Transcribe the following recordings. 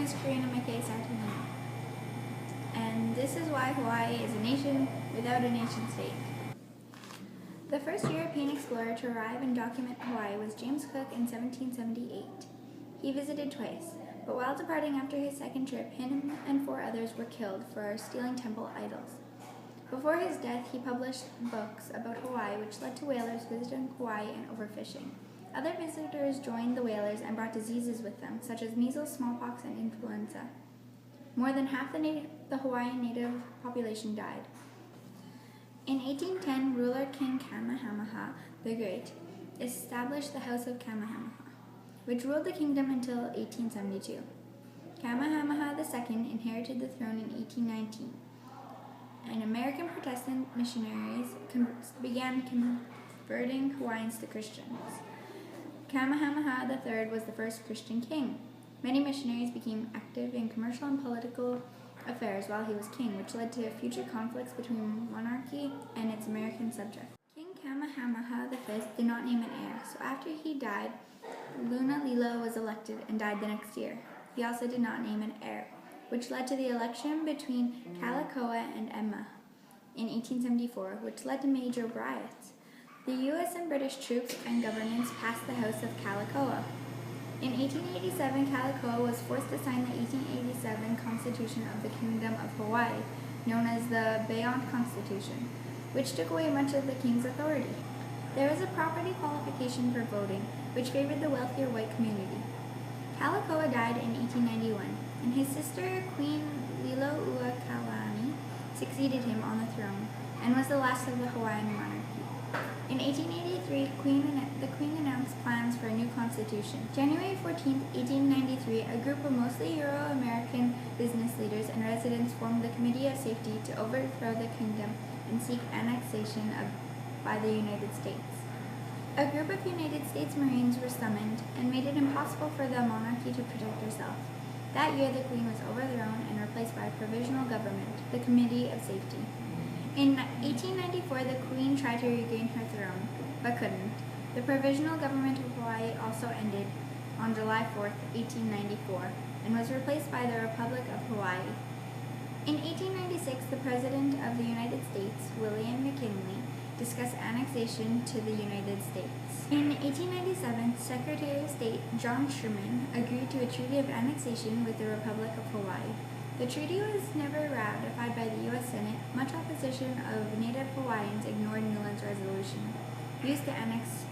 is Karina McKay Santanino, and this is why Hawaii is a nation without a nation state. The first European explorer to arrive and document Hawaii was James Cook in 1778. He visited twice, but while departing after his second trip, him and 4 others were killed for stealing temple idols. Before his death, he published books about Hawaii, which led to whalers visiting Hawaii and overfishing. Other visitors joined the whalers and brought diseases with them, such as measles, smallpox, and influenza. More than half the Hawaiian native population died. In 1810, ruler King Kamehameha the Great established the House of Kamehameha, which ruled the kingdom until 1872. Kamehameha II inherited the throne in 1819, and American Protestant missionaries began converting Hawaiians to Christians. Kamehameha III was the first Christian king. Many missionaries became active in commercial and political affairs while he was king, which led to future conflicts between monarchy and its American subjects. King Kamehameha V did not name an heir, so after he died, Lunalilo was elected and died the next year. He also did not name an heir, which led to the election between Kalakaua and Emma in 1874, which led to major riots. The U.S. and British troops and governments passed the House of Kalakaua. In 1887, Kalakaua was forced to sign the 1887 Constitution of the Kingdom of Hawaii, known as the Beyond Constitution, which took away much of the king's authority. There was a property qualification for voting, which favored the wealthier white community. Kalakaua died in 1891, and his sister, Queen Lilouakalani, succeeded him on the throne, and was the last of the Hawaiian monarchy. In 1883, the Queen announced plans for a new constitution. January 14, 1893, a group of mostly Euro-American business leaders and residents formed the Committee of Safety to overthrow the kingdom and seek annexation by the United States. A group of United States Marines were summoned and made it impossible for the monarchy to protect herself. That year, the Queen was overthrown and replaced by a provisional government, the Committee of Safety. In 1894, the Queen tried to regain her throne, but couldn't. The Provisional Government of Hawaii also ended on July 4, 1894, and was replaced by the Republic of Hawaii. In 1896, the President of the United States, William McKinley, discussed annexation to the United States. In 1897, Secretary of State John Sherman agreed to a treaty of annexation with the Republic of Hawaii. The treaty was never ratified by the U.S. Senate. Much opposition of Native Hawaiians ignored Newland's resolution, used to annex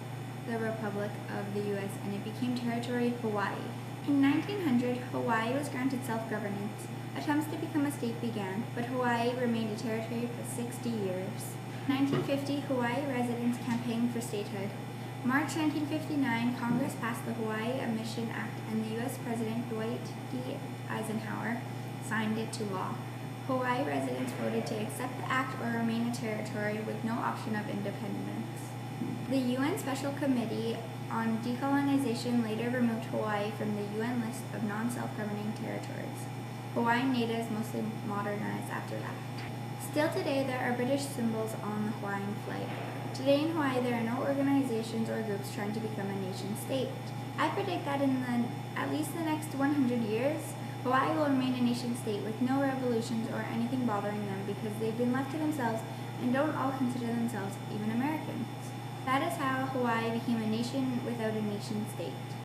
the Republic of the U.S., and it became Territory Hawaii. In 1900, Hawaii was granted self-governance. Attempts to become a state began, but Hawaii remained a territory for 60 years. In 1950, Hawaii residents campaigned for statehood. March 1959, Congress passed the Hawaii Admission Act, and the U.S. President Dwight D. Eisenhower signed it to law. Hawaii residents voted to accept the act or remain a territory with no option of independence. The UN Special Committee on Decolonization later removed Hawaii from the UN list of non-self-governing territories. Hawaiian natives mostly modernized after that. Still today, there are British symbols on the Hawaiian flag. Today in Hawaii, there are no organizations or groups trying to become a nation state. I predict that in at least the next 100 years, Hawaii will remain a nation state with no revolutions or anything bothering them because they've been left to themselves and don't all consider themselves even Americans. That is how Hawaii became a nation without a nation state.